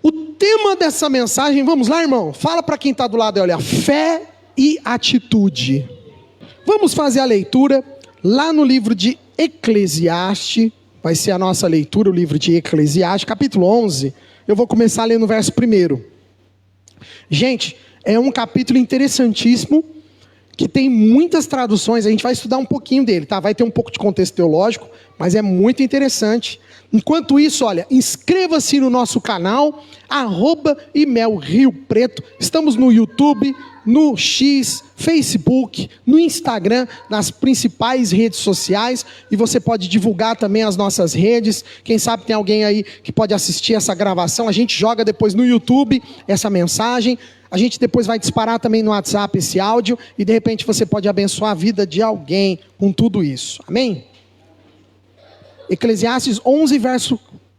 O tema dessa mensagem, vamos lá, irmão? Fala para quem está do lado, olha, fé e atitude. Vamos fazer a leitura lá no livro de Eclesiastes, vai ser a nossa leitura, o livro de Eclesiastes, capítulo 11, eu vou começar a ler no verso 1. Gente, é um capítulo interessantíssimo, que tem muitas traduções, a gente vai estudar um pouquinho dele, tá? Vai ter um pouco de contexto teológico, mas é muito interessante. Enquanto isso, olha, inscreva-se no nosso canal, @ImelRioPreto. Estamos no YouTube, no X, Facebook, no Instagram, nas principais redes sociais. E você pode divulgar também as nossas redes. Quem sabe tem alguém aí que pode assistir essa gravação. A gente joga depois no YouTube essa mensagem. A gente depois vai disparar também no WhatsApp esse áudio. E de repente você pode abençoar a vida de alguém com tudo isso. Amém? Eclesiastes 11,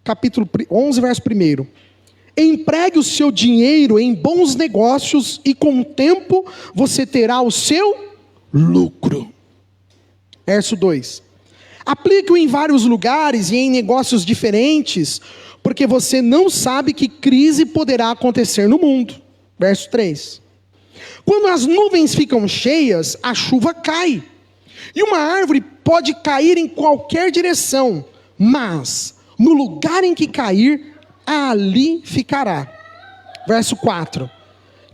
capítulo 11, verso 1. Empregue o seu dinheiro em bons negócios e com o tempo você terá o seu lucro. Verso 2. Aplique-o em vários lugares e em negócios diferentes, porque você não sabe que crise poderá acontecer no mundo. Verso 3. Quando as nuvens ficam cheias, a chuva cai. E uma árvore pode cair em qualquer direção, mas no lugar em que cair, ali ficará. Verso 4.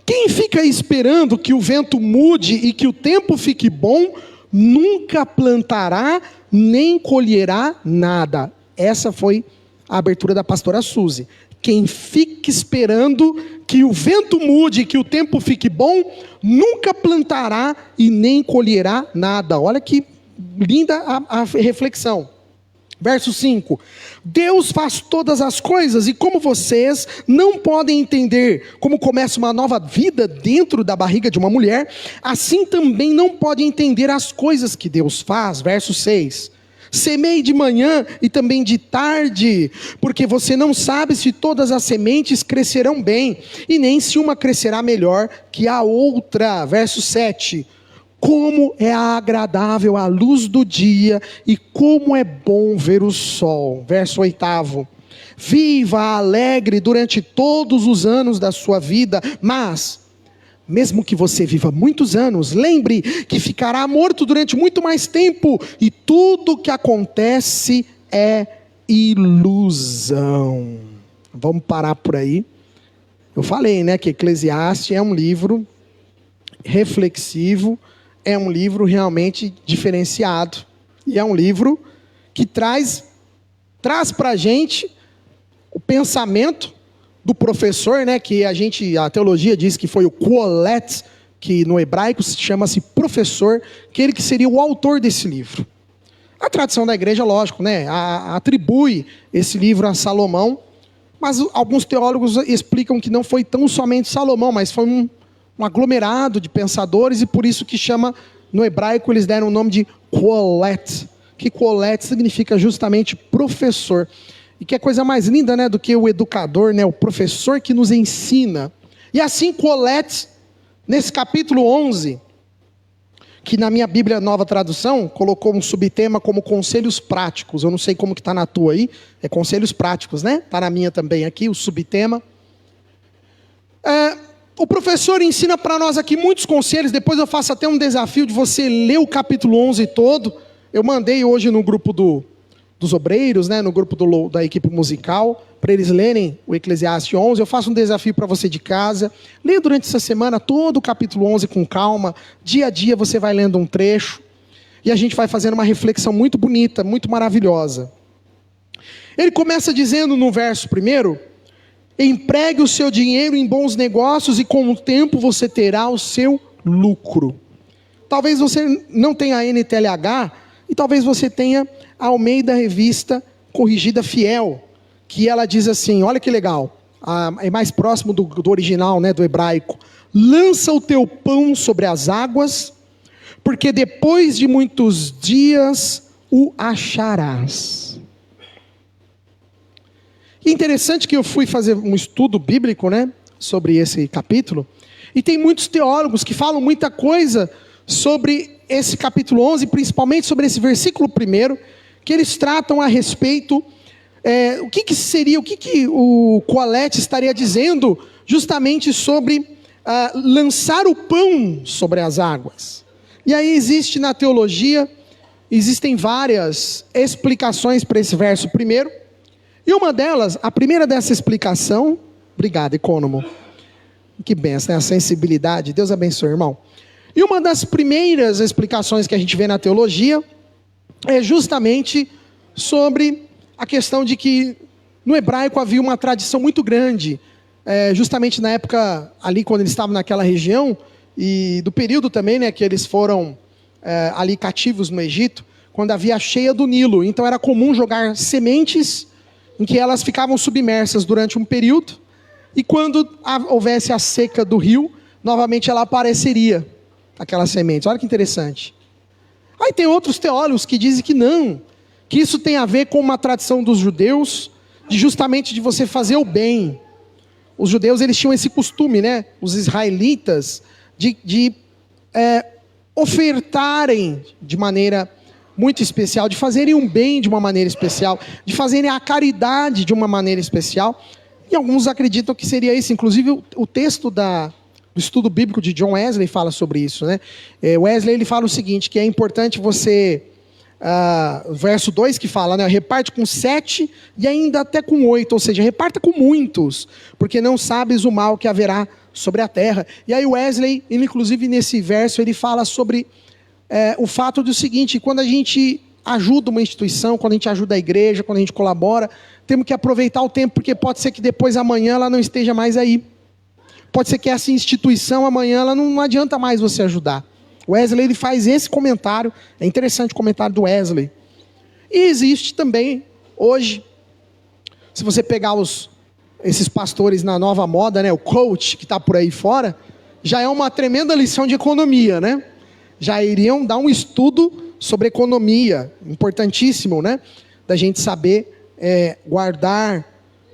Quem fica esperando que o vento mude e que o tempo fique bom, nunca plantará nem colherá nada. Essa foi a abertura da pastora Suzy. Quem fica esperando que o vento mude e que o tempo fique bom, nunca plantará e nem colherá nada. Olha que linda a reflexão. Verso 5. Deus faz todas as coisas e como vocês não podem entender como começa uma nova vida dentro da barriga de uma mulher, assim também não podem entender as coisas que Deus faz. Verso 6. Semeie de manhã e também de tarde, porque você não sabe se todas as sementes crescerão bem, e nem se uma crescerá melhor que a outra. Verso 7. Como é agradável a luz do dia, e como é bom ver o sol. Verso 8. Viva alegre durante todos os anos da sua vida, mas mesmo que você viva muitos anos, lembre que ficará morto durante muito mais tempo, e tudo que acontece é ilusão. Vamos parar por aí. Eu falei, né, que Eclesiastes é um livro reflexivo, é um livro realmente diferenciado, e é um livro que traz para a gente o pensamento do professor, né, que a teologia diz que foi o Qoheleth, que no hebraico chama-se professor, que ele que seria o autor desse livro. A tradição da igreja, lógico, né, atribui esse livro a Salomão, mas alguns teólogos explicam que não foi tão somente Salomão, mas foi um aglomerado de pensadores, e por isso que chama, no hebraico eles deram o nome de Qoheleth, que Qoheleth significa justamente professor. E que é coisa mais linda, né, do que o educador, né, o professor que nos ensina. E assim Qoheleth, nesse capítulo 11, que na minha Bíblia Nova Tradução, colocou um subtema como conselhos práticos. Eu não sei como que está na tua aí, é conselhos práticos, né? Está na minha também aqui, o subtema. O professor ensina para nós aqui muitos conselhos. Depois eu faço até um desafio de você ler o capítulo 11 todo. Eu mandei hoje no grupo dos obreiros, né, no grupo da equipe musical, para eles lerem o Eclesiastes 11. Eu faço um desafio para você de casa. Leia durante essa semana todo o capítulo 11 com calma. Dia a dia você vai lendo um trecho. E a gente vai fazendo uma reflexão muito bonita, muito maravilhosa. Ele começa dizendo no verso 1: empregue o seu dinheiro em bons negócios e com o tempo você terá o seu lucro. Talvez você não tenha a NTLH e talvez você tenha a Almeida Revista Corrigida Fiel, que ela diz assim, olha que legal, é mais próximo do original, né, do hebraico. Lança o teu pão sobre as águas, porque depois de muitos dias o acharás. E interessante que eu fui fazer um estudo bíblico, né, sobre esse capítulo, e tem muitos teólogos que falam muita coisa sobre esse capítulo 11, principalmente sobre esse versículo 1, que eles tratam a respeito O que o Colette estaria dizendo justamente sobre lançar o pão sobre as águas? E aí existe na teologia, existem várias explicações para esse verso primeiro, e uma delas, a primeira dessa explicação, obrigado, Econômo, que benção, né? A sensibilidade, Deus abençoe, irmão. E uma das primeiras explicações que a gente vê na teologia é justamente sobre a questão de que no hebraico havia uma tradição muito grande, justamente na época ali quando eles estavam naquela região, e do período também, né, que eles foram ali cativos no Egito, quando havia a cheia do Nilo. Então era comum jogar sementes em que elas ficavam submersas durante um período, e quando houvesse a seca do rio, novamente ela apareceria, aquelas sementes. Olha que interessante. Aí tem outros teólogos que dizem que não, que isso tem a ver com uma tradição dos judeus, justamente de você fazer o bem. Os judeus, eles tinham esse costume, né? Os israelitas, de ofertarem de maneira muito especial, de fazerem um bem de uma maneira especial, de fazerem a caridade de uma maneira especial. E alguns acreditam que seria isso. Inclusive o texto do estudo bíblico de John Wesley fala sobre isso, né? Wesley, ele fala o seguinte, que é importante você, verso 2 que fala, né? Reparte com 7 e ainda até com 8, ou seja, reparta com muitos, porque não sabes o mal que haverá sobre a terra. E aí Wesley, ele, inclusive nesse verso, ele fala sobre o fato do seguinte: quando a gente ajuda uma instituição, quando a gente ajuda a igreja, quando a gente colabora, temos que aproveitar o tempo, porque pode ser que depois amanhã ela não esteja mais aí. Pode ser que essa instituição amanhã ela não adianta mais você ajudar. Wesley, ele faz esse comentário, é interessante o comentário do Wesley. E existe também hoje, se você pegar esses pastores na nova moda, né, o coach que está por aí fora, já é uma tremenda lição de economia, né? Já iriam dar um estudo sobre economia, importantíssimo, né? Da gente saber guardar.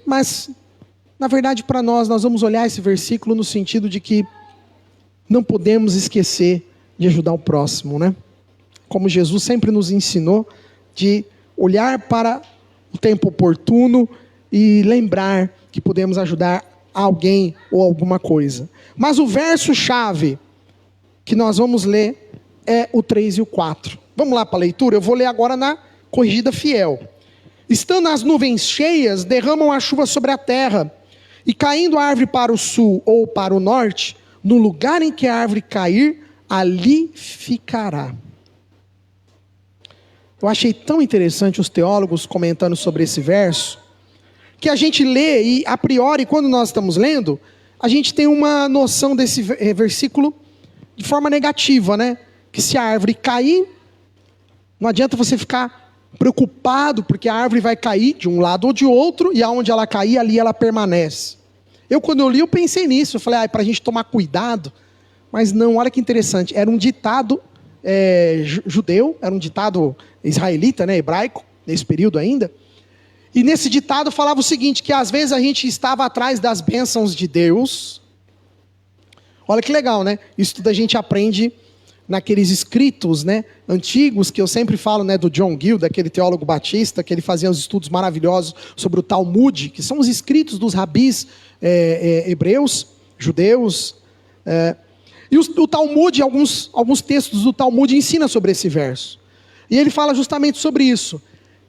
Mas, na verdade, para nós vamos olhar esse versículo no sentido de que não podemos esquecer de ajudar o próximo, né? Como Jesus sempre nos ensinou, de olhar para o tempo oportuno e lembrar que podemos ajudar alguém ou alguma coisa. Mas o verso-chave que nós vamos ler é o 3 e o 4. Vamos lá para a leitura? Eu vou ler agora na Corrigida Fiel. Estando as nuvens cheias, derramam a chuva sobre a terra, e caindo a árvore para o sul ou para o norte, no lugar em que a árvore cair, ali ficará. Eu achei tão interessante os teólogos comentando sobre esse verso, que a gente lê e, a priori, quando nós estamos lendo, a gente tem uma noção desse versículo de forma negativa, né? Que se a árvore cair, não adianta você ficar preocupado, porque a árvore vai cair de um lado ou de outro, e aonde ela cair, ali ela permanece. Quando eu li, eu pensei nisso, eu falei, para a gente tomar cuidado, mas não, olha que interessante, era um ditado judeu, era um ditado israelita, né, hebraico, nesse período ainda, e nesse ditado falava o seguinte, que às vezes a gente estava atrás das bênçãos de Deus. Olha que legal, né? Isso tudo a gente aprende naqueles escritos, né, antigos, que eu sempre falo, né, do John Gill, daquele teólogo batista, que ele fazia os estudos maravilhosos sobre o Talmud, que são os escritos dos rabis hebreus, judeus, e o Talmud, alguns textos do Talmud ensinam sobre esse verso, e ele fala justamente sobre isso,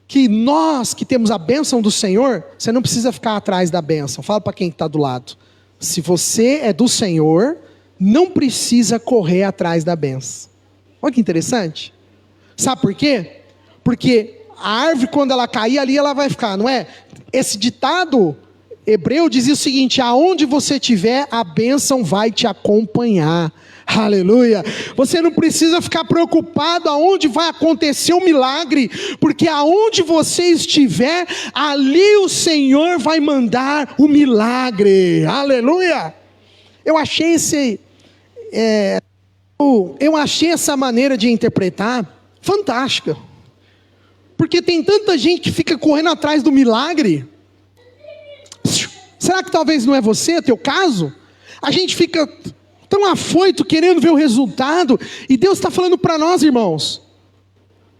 que nós que temos a bênção do Senhor, você não precisa ficar atrás da bênção. Fala para quem está do lado, se você é do Senhor, não precisa correr atrás da bênção. Olha que interessante. Sabe por quê? Porque a árvore, quando ela cair ali, ela vai ficar, não é? Esse ditado hebreu dizia o seguinte: aonde você estiver, a bênção vai te acompanhar. Aleluia. Você não precisa ficar preocupado aonde vai acontecer o milagre, porque aonde você estiver, ali o Senhor vai mandar o milagre. Aleluia. Eu achei essa maneira de interpretar fantástica, porque tem tanta gente que fica correndo atrás do milagre. Será que talvez não é você, é teu caso? A gente fica tão afoito querendo ver o resultado, e Deus está falando para nós, irmãos,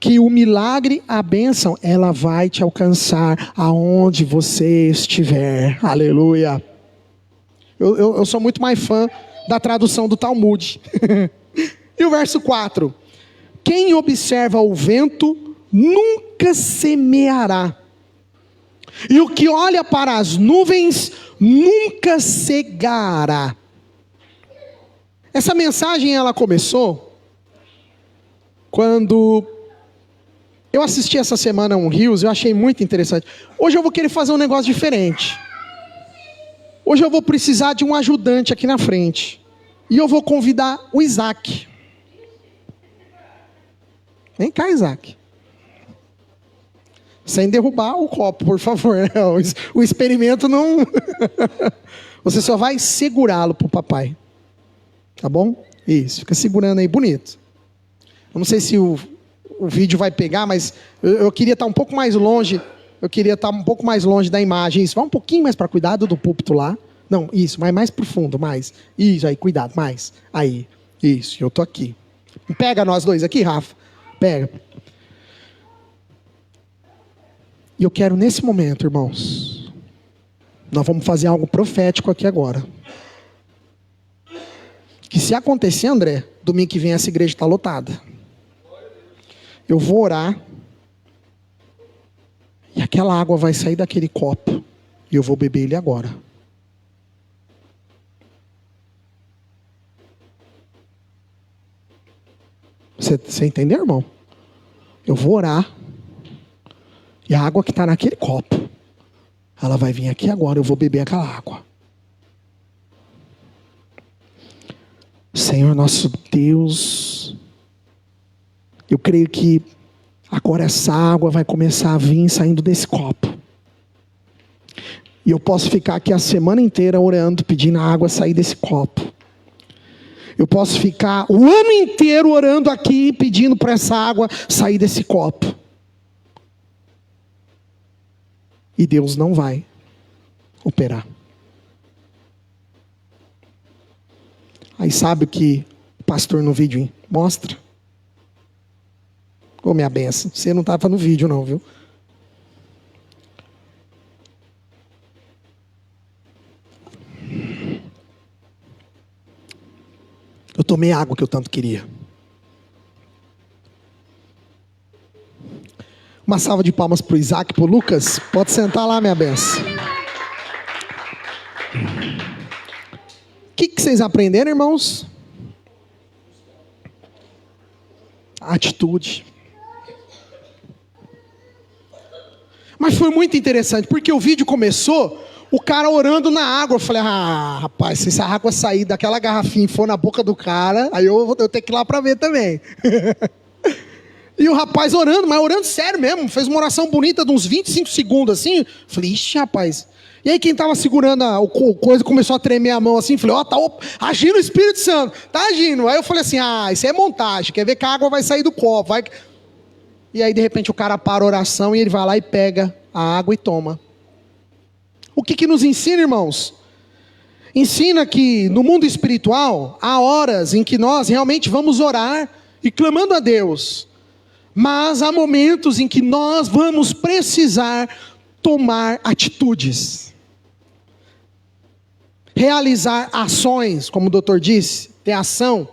que o milagre, a bênção, ela vai te alcançar aonde você estiver. Aleluia. Eu sou muito mais fã da tradução do Talmud. E o verso 4. Quem observa o vento nunca semeará. E o que olha para as nuvens nunca cegará. Essa mensagem ela começou quando eu assisti essa semana um Reels, eu achei muito interessante. Hoje eu vou querer fazer um negócio diferente. Hoje eu vou precisar de um ajudante aqui na frente. E eu vou convidar o Isaac. Vem cá, Isaac. Sem derrubar o copo, por favor. O experimento não... Você só vai segurá-lo para o papai. Tá bom? Isso, fica segurando aí, bonito. Eu não sei se o vídeo vai pegar, mas eu queria estar um pouco mais longe. Eu queria estar um pouco mais longe da imagem. Isso, vai um pouquinho mais para cuidado do púlpito lá. Não, isso, mas mais profundo, mais. Isso, aí, cuidado, mais. Aí, isso, eu tô aqui. Pega nós dois aqui, Rafa. Pega. E eu quero nesse momento, irmãos, nós vamos fazer algo profético aqui agora. Que se acontecer, André, domingo que vem essa igreja está lotada. Eu vou orar. E aquela água vai sair daquele copo. E eu vou beber ele agora. Você entendeu, irmão? Eu vou orar. E a água que está naquele copo, ela vai vir aqui agora. Eu vou beber aquela água. Senhor nosso Deus, eu creio que agora essa água vai começar a vir saindo desse copo. E eu posso ficar aqui a semana inteira orando, pedindo a água sair desse copo. Eu posso ficar o ano inteiro orando aqui, pedindo para essa água sair desse copo. E Deus não vai operar. Aí sabe o que o pastor no vídeo mostra? Ô, minha benção, você não estava no vídeo não, viu? Eu tomei a água que eu tanto queria. Uma salva de palmas para o Isaac, para o Lucas. Pode sentar lá, minha benção. O que vocês aprenderam, irmãos? Atitude. Mas foi muito interessante, porque o vídeo começou, o cara orando na água. Eu falei, rapaz, se essa água sair daquela garrafinha e for na boca do cara, aí eu vou ter que ir lá para ver também. E o rapaz orando, mas orando sério mesmo, fez uma oração bonita de uns 25 segundos assim. Eu falei, ixi, rapaz. E aí quem estava segurando a coisa começou a tremer a mão assim. Falei, tá agindo o Espírito Santo, tá agindo. Aí eu falei assim, isso é montagem, quer ver que a água vai sair do copo. Vai... E aí de repente o cara para a oração e ele vai lá e pega a água e toma. O que nos ensina, irmãos? Ensina que no mundo espiritual há horas em que nós realmente vamos orar e clamando a Deus. Mas há momentos em que nós vamos precisar tomar atitudes. Realizar ações, como o doutor disse, ter ação.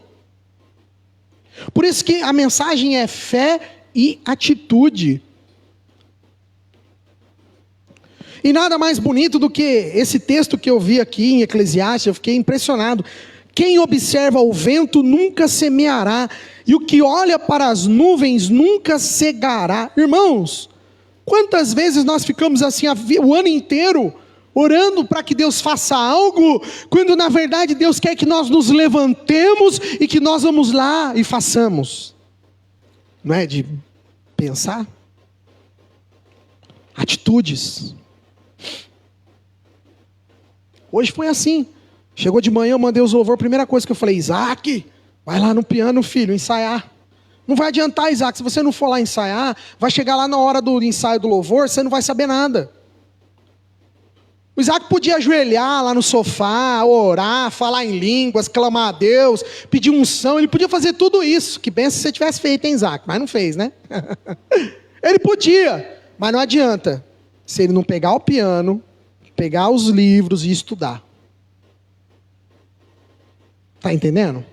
Por isso que a mensagem é fé e atitude. E nada mais bonito do que esse texto que eu vi aqui em Eclesiastes, eu fiquei impressionado. Quem observa o vento nunca semeará, e o que olha para as nuvens nunca cegará. Irmãos, quantas vezes nós ficamos assim o ano inteiro, orando para que Deus faça algo, quando na verdade Deus quer que nós nos levantemos e que nós vamos lá e façamos. Não é de pensar? Atitudes. Hoje foi assim. Chegou de manhã, eu mandei os louvor, a primeira coisa que eu falei, Isaac, vai lá no piano, filho, ensaiar. Não vai adiantar, Isaac, se você não for lá ensaiar, vai chegar lá na hora do ensaio do louvor, você não vai saber nada. O Isaac podia ajoelhar lá no sofá, orar, falar em línguas, clamar a Deus, pedir unção. Ele podia fazer tudo isso. Que benção se você tivesse feito, hein, Isaac? Mas não fez, né? Ele podia, mas não adianta. Se ele não pegar o piano, pegar os livros e estudar. Está entendendo?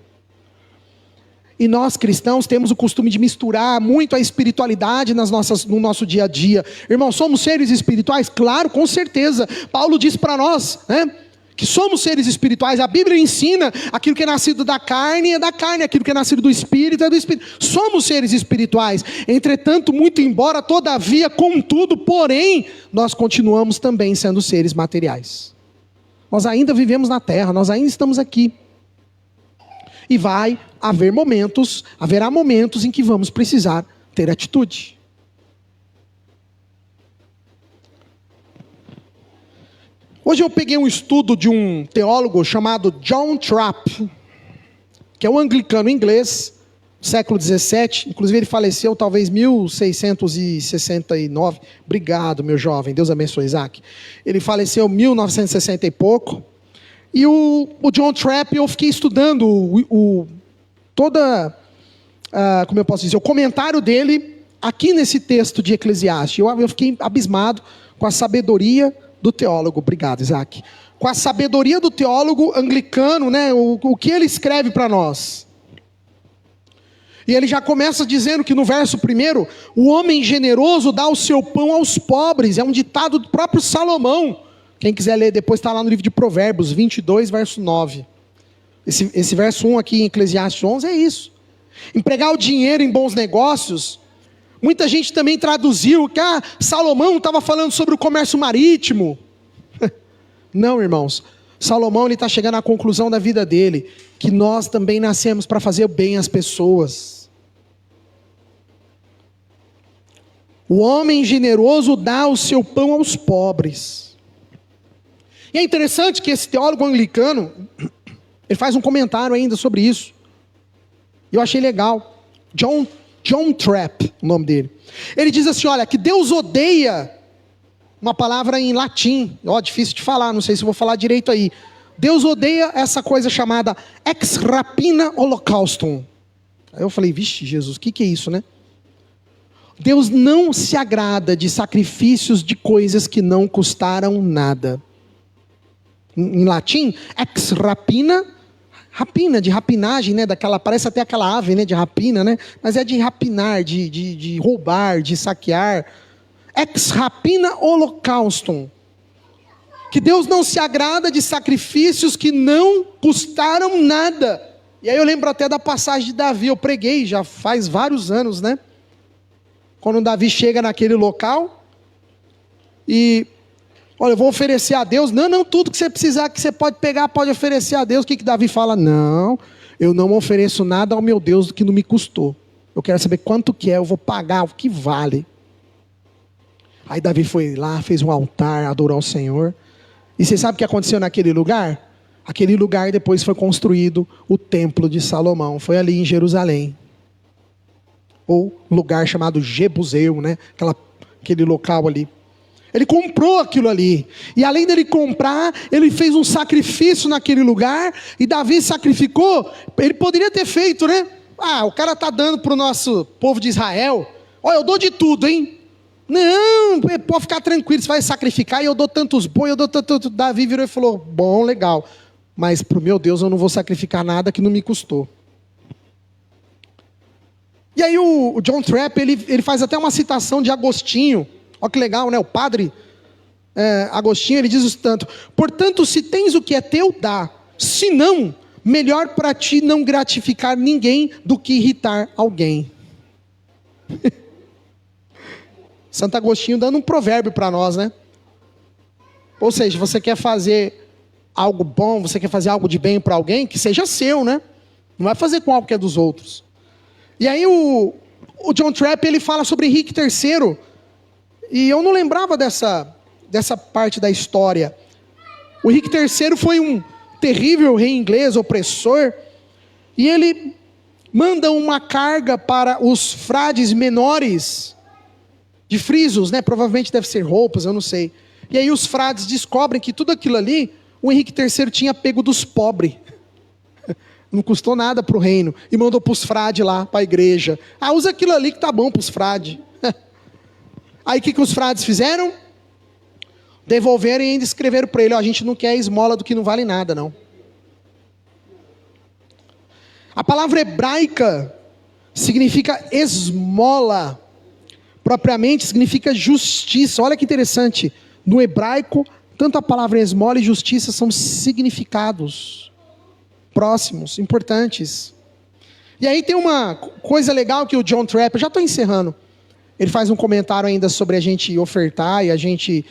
E nós cristãos temos o costume de misturar muito a espiritualidade no nosso dia a dia. Irmão, somos seres espirituais? Claro, com certeza. Paulo diz para nós, né, que somos seres espirituais. A Bíblia ensina: aquilo que é nascido da carne é da carne, aquilo que é nascido do Espírito é do Espírito. Somos seres espirituais. Entretanto, muito embora, todavia, contudo, porém, nós continuamos também sendo seres materiais. Nós ainda vivemos na terra, nós ainda estamos aqui. E haverá momentos em que vamos precisar ter atitude. Hoje eu peguei um estudo de um teólogo chamado John Trapp, que é um anglicano inglês, século 17, inclusive ele faleceu talvez 1669, obrigado meu jovem, Deus abençoe Isaac, ele faleceu em 1960 e pouco. E o John Trapp, eu fiquei estudando como eu posso dizer, o comentário dele aqui nesse texto de Eclesiastes. Eu fiquei abismado com a sabedoria do teólogo. Obrigado, Isaac. Com a sabedoria do teólogo anglicano, né, o que ele escreve para nós. E ele já começa dizendo que no verso 1, o homem generoso dá o seu pão aos pobres. É um ditado do próprio Salomão. Quem quiser ler depois está lá no livro de Provérbios 22, verso 9. Esse verso 1 aqui em Eclesiastes 11 é isso. Empregar o dinheiro em bons negócios. Muita gente também traduziu que Salomão estava falando sobre o comércio marítimo. Não, irmãos. Salomão está chegando à conclusão da vida dele, que nós também nascemos para fazer bem às pessoas. O homem generoso dá o seu pão aos pobres. E é interessante que esse teólogo anglicano, ele faz um comentário ainda sobre isso. Eu achei legal. John Trapp, o nome dele. Ele diz assim, olha, que Deus odeia, uma palavra em latim, difícil de falar, não sei se vou falar direito aí. Deus odeia essa coisa chamada ex rapina holocaustum. Aí eu falei, vixe Jesus, o que é isso, né? Deus não se agrada de sacrifícios de coisas que não custaram nada. Em latim, ex rapina, rapina, de rapinagem, né? Parece até aquela ave, né? De rapina, né? Mas é de rapinar, de roubar, de saquear. Ex rapina holocaustum. Que Deus não se agrada de sacrifícios que não custaram nada. E aí eu lembro até da passagem de Davi, eu preguei já faz vários anos, né? Quando Davi chega naquele local e... olha, eu vou oferecer a Deus. Não, tudo que você precisar, que você pode pegar, pode oferecer a Deus. O que Davi fala? Não, eu não ofereço nada ao meu Deus do que não me custou. Eu quero saber quanto que é, eu vou pagar o que vale. Aí Davi foi lá, fez um altar, adorou ao Senhor. E você sabe o que aconteceu naquele lugar? Aquele lugar depois foi construído o templo de Salomão. Foi ali em Jerusalém. Ou lugar chamado Jebuseu, né? Aquele local ali. Ele comprou aquilo ali. E além dele comprar, ele fez um sacrifício naquele lugar. E Davi sacrificou. Ele poderia ter feito, né? O cara está dando para o nosso povo de Israel. Olha, eu dou de tudo, hein? Não, pode ficar tranquilo. Você vai sacrificar e eu dou tantos bois, eu dou tanto. Davi virou e falou, bom, legal. Mas para o meu Deus eu não vou sacrificar nada que não me custou. E aí o John Trapp, ele faz até uma citação de Agostinho. Olha que legal, né? O padre Agostinho, ele diz o tanto: portanto, se tens o que é teu, dá. Se não, melhor para ti não gratificar ninguém do que irritar alguém. Santo Agostinho dando um provérbio para nós, né? Ou seja, você quer fazer algo bom, você quer fazer algo de bem para alguém, que seja seu, né? Não vai fazer com algo que é dos outros. E aí o John Trapp, ele fala sobre Henrique III. E eu não lembrava dessa parte da história. O Henrique III foi um terrível rei inglês, opressor. E ele manda uma carga para os frades menores de frisos, né? Provavelmente deve ser roupas, eu não sei. E aí os frades descobrem que tudo aquilo ali, o Henrique III tinha pego dos pobres. Não custou nada para o reino. E mandou para os frades lá, para a igreja. Ah, usa aquilo ali que tá bom para os frades. Aí o que os frades fizeram? Devolveram e ainda escreveram para ele: ó, a gente não quer esmola do que não vale nada, não. A palavra hebraica significa esmola. Propriamente significa justiça. Olha que interessante. No hebraico, tanto a palavra esmola e justiça são significados próximos, importantes. E aí tem uma coisa legal que o John Trapp, eu já estou encerrando, ele faz um comentário ainda sobre a gente ofertar e a gente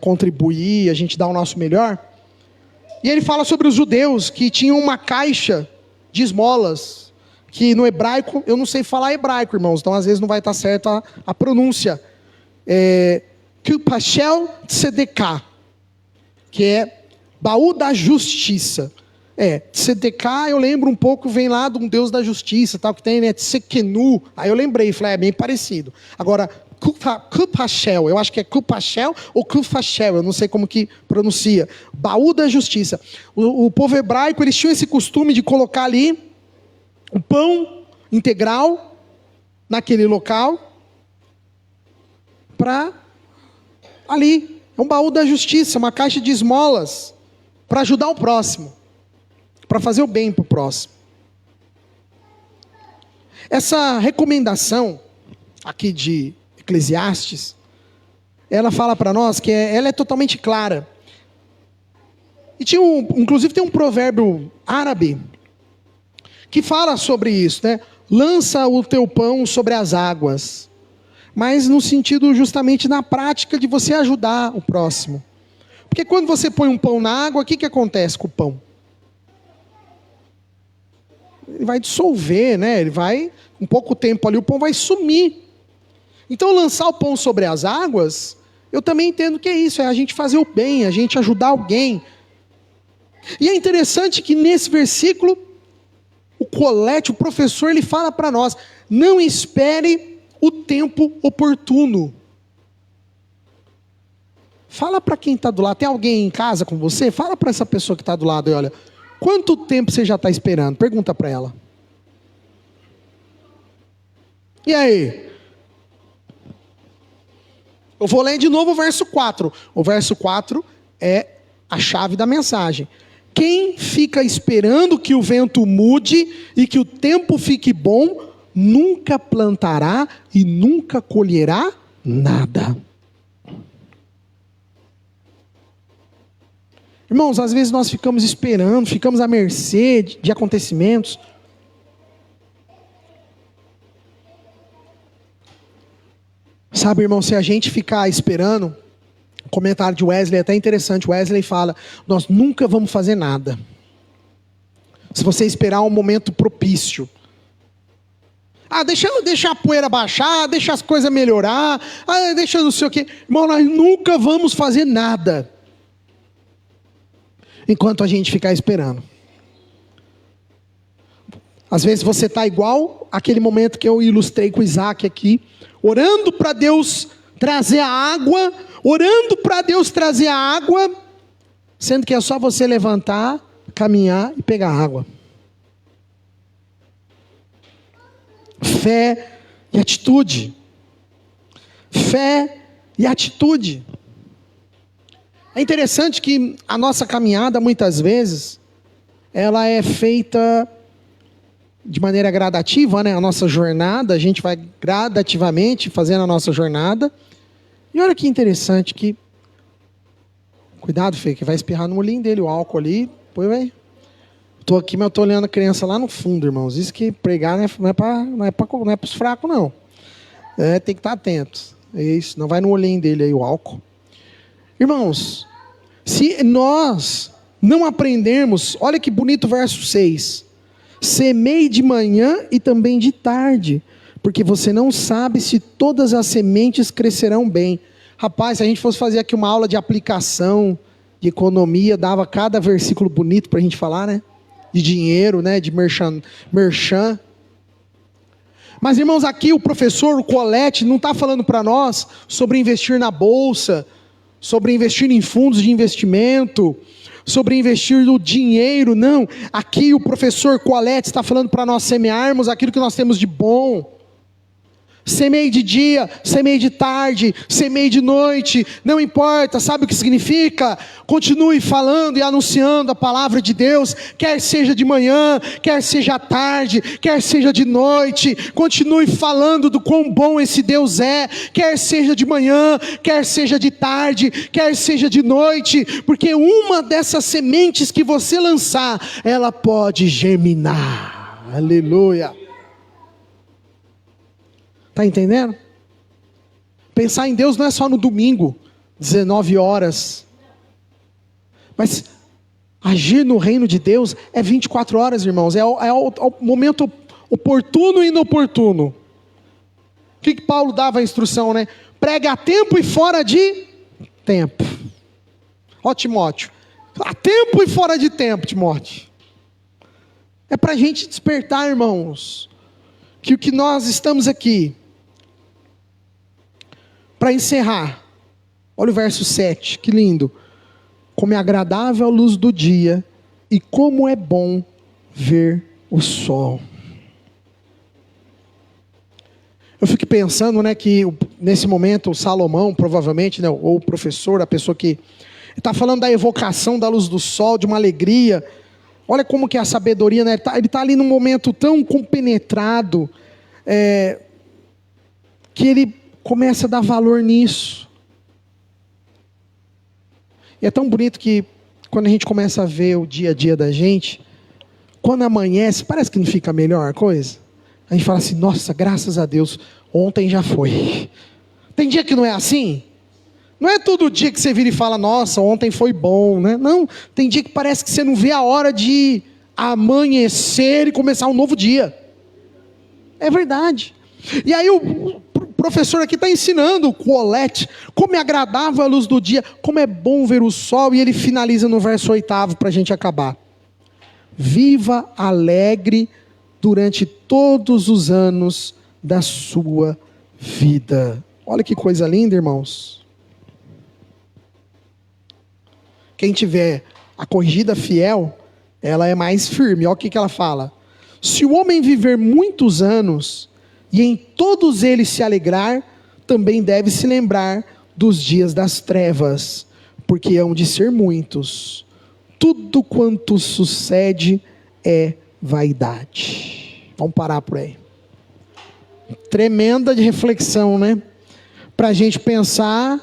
contribuir, a gente dar o nosso melhor. E ele fala sobre os judeus que tinham uma caixa de esmolas, que no hebraico, eu não sei falar hebraico, irmãos, então às vezes não vai estar certo a pronúncia. Kupashel Tzedekah, que é baú da justiça. Tzedekah, eu lembro um pouco, vem lá de um Deus da justiça, tal, que tem, né, Tzekenu. Aí eu lembrei, falei, é bem parecido. Agora, Kupashel, eu acho que é Kupashel ou Kufashel, eu não sei como que pronuncia. Baú da justiça. O povo hebraico, eles tinham esse costume de colocar ali o pão integral naquele local para ali. É um baú da justiça, uma caixa de esmolas para ajudar o próximo, para fazer o bem para o próximo. Essa recomendação aqui de Eclesiastes, ela fala para nós que ela é totalmente clara. E inclusive tem um provérbio árabe que fala sobre isso, né? Lança o teu pão sobre as águas, mas no sentido justamente na prática de você ajudar o próximo. Porque quando você põe um pão na água, o que acontece com o pão? Ele vai dissolver, né? Ele vai, com pouco tempo ali, o pão vai sumir. Então, lançar o pão sobre as águas, eu também entendo que é isso, é a gente fazer o bem, a gente ajudar alguém. E é interessante que nesse versículo, o professor, ele fala para nós: não espere o tempo oportuno. Fala para quem está do lado. Tem alguém em casa com você? Fala para essa pessoa que está do lado e olha, quanto tempo você já está esperando? Pergunta para ela. E aí? Eu vou ler de novo o verso 4. O verso 4 é a chave da mensagem. Quem fica esperando que o vento mude e que o tempo fique bom, nunca plantará e nunca colherá nada. Irmãos, às vezes nós ficamos esperando, ficamos à mercê de acontecimentos. Sabe, irmão, se a gente ficar esperando, o comentário de Wesley é até interessante. Wesley fala: nós nunca vamos fazer nada se você esperar um momento propício. Deixa a poeira baixar, deixa as coisas melhorar, deixa não sei o quê. Irmão, nós nunca vamos fazer nada enquanto a gente ficar esperando. Às vezes você está igual aquele momento que eu ilustrei com o Isaac aqui, orando para Deus trazer a água, sendo que é só você levantar, caminhar e pegar a água. Fé e atitude. Fé e atitude. É interessante que a nossa caminhada, muitas vezes, ela é feita de maneira gradativa, né? A nossa jornada, a gente vai gradativamente fazendo a nossa jornada. E olha que interessante que... Cuidado, Fê, que vai espirrar no olhinho dele o álcool ali. Pô, velho. Estou aqui, mas eu estou olhando a criança lá no fundo, irmãos. Isso que pregar não é para os fracos, não. Tem que estar atento. É isso, não vai no olhinho dele aí o álcool. Irmãos, se nós não aprendermos, olha que bonito o verso 6. Semeie de manhã e também de tarde, porque você não sabe se todas as sementes crescerão bem. Rapaz, se a gente fosse fazer aqui uma aula de aplicação, de economia, dava cada versículo bonito para a gente falar, né? De dinheiro, né? De merchan. Mas, irmãos, aqui o professor, o Colette, não está falando para nós sobre investir na bolsa, sobre investir em fundos de investimento, sobre investir o dinheiro. Não, aqui o professor Colette está falando para nós semearmos aquilo que nós temos de bom. Semeie de dia, semeie de tarde, semeie de noite, não importa, sabe o que significa? Continue falando e anunciando a palavra de Deus, quer seja de manhã, quer seja à tarde, quer seja de noite. Continue falando do quão bom esse Deus é, quer seja de manhã, quer seja de tarde, quer seja de noite, porque uma dessas sementes que você lançar, ela pode germinar. Aleluia. Está entendendo? Pensar em Deus não é só no domingo, 19 horas. Mas agir no reino de Deus é 24 horas, irmãos. É o momento oportuno e inoportuno. O que Paulo dava a instrução, né? Pregue a tempo e fora de tempo. Ó Timóteo, a tempo e fora de tempo, Timóteo. É para a gente despertar, irmãos, que o que nós estamos aqui. Para encerrar, olha o verso 7, que lindo. Como é agradável a luz do dia, e como é bom ver o sol. Eu fico pensando, né, que nesse momento o Salomão, provavelmente, né, ou o professor, a pessoa que está falando da evocação da luz do sol, de uma alegria. Olha como que é a sabedoria, né? Ele está ali num momento tão compenetrado, que ele começa a dar valor nisso. E é tão bonito que quando a gente começa a ver o dia a dia da gente, quando amanhece, parece que não fica melhor a coisa. A gente fala assim, nossa, graças a Deus, ontem já foi. Tem dia que não é assim? Não é todo dia que você vira e fala, nossa, ontem foi bom, né? Não, tem dia que parece que você não vê a hora de amanhecer e começar um novo dia. É verdade. E aí o professor aqui está ensinando o Colette, como é agradável a luz do dia, como é bom ver o sol, e ele finaliza no verso 8 para a gente acabar. Viva alegre durante todos os anos da sua vida. Olha que coisa linda, irmãos. Quem tiver a corrigida fiel, ela é mais firme. Olha o que ela fala. Se o homem viver muitos anos, e em todos eles se alegrar, também deve se lembrar dos dias das trevas, porque hão de ser muitos. Tudo quanto sucede é vaidade. Vamos parar por aí. Tremenda de reflexão, né? Para a gente pensar,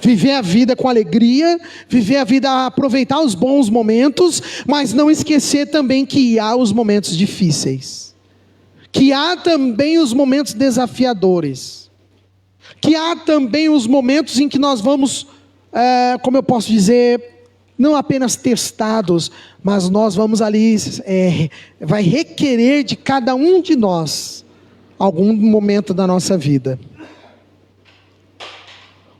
viver a vida com alegria, viver a vida, aproveitar os bons momentos, mas não esquecer também que há os momentos difíceis. Que há também os momentos desafiadores, que há também os momentos em que nós vamos, como eu posso dizer, não apenas testados, mas nós vamos ali, vai requerer de cada um de nós, algum momento da nossa vida.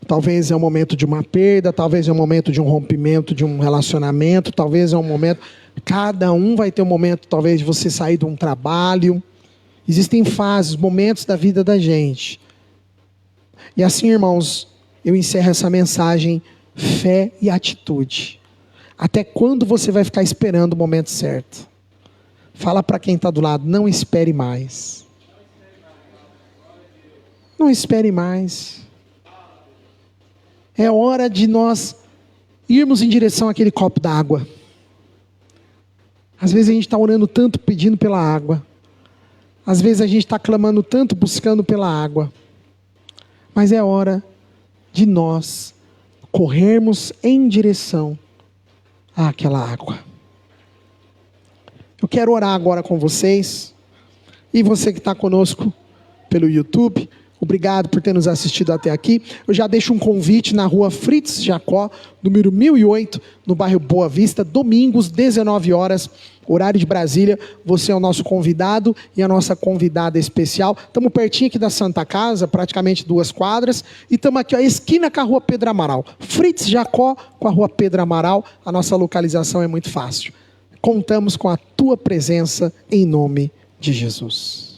Talvez é um momento de uma perda, talvez é um momento de um rompimento, de um relacionamento, talvez é um momento, cada um vai ter um momento, talvez de você sair de um trabalho. Existem fases, momentos da vida da gente. E assim, irmãos, eu encerro essa mensagem, fé e atitude. Até quando você vai ficar esperando o momento certo? Fala para quem está do lado, não espere mais. Não espere mais. É hora de nós irmos em direção àquele copo d'água. Às vezes a gente está orando tanto, pedindo pela água. Às vezes a gente está clamando tanto, buscando pela água. Mas é hora de nós corrermos em direção àquela água. Eu quero orar agora com vocês. E você que está conosco pelo YouTube, obrigado por ter nos assistido até aqui. Eu já deixo um convite na rua Fritz Jacó, número 1008, no bairro Boa Vista, domingos, 19 horas, horário de Brasília. Você é o nosso convidado e a nossa convidada especial. Estamos pertinho aqui da Santa Casa, praticamente 2 quadras. E estamos aqui, ó, esquina com a rua Pedro Amaral. Fritz Jacó com a rua Pedro Amaral. A nossa localização é muito fácil. Contamos com a tua presença em nome de Jesus.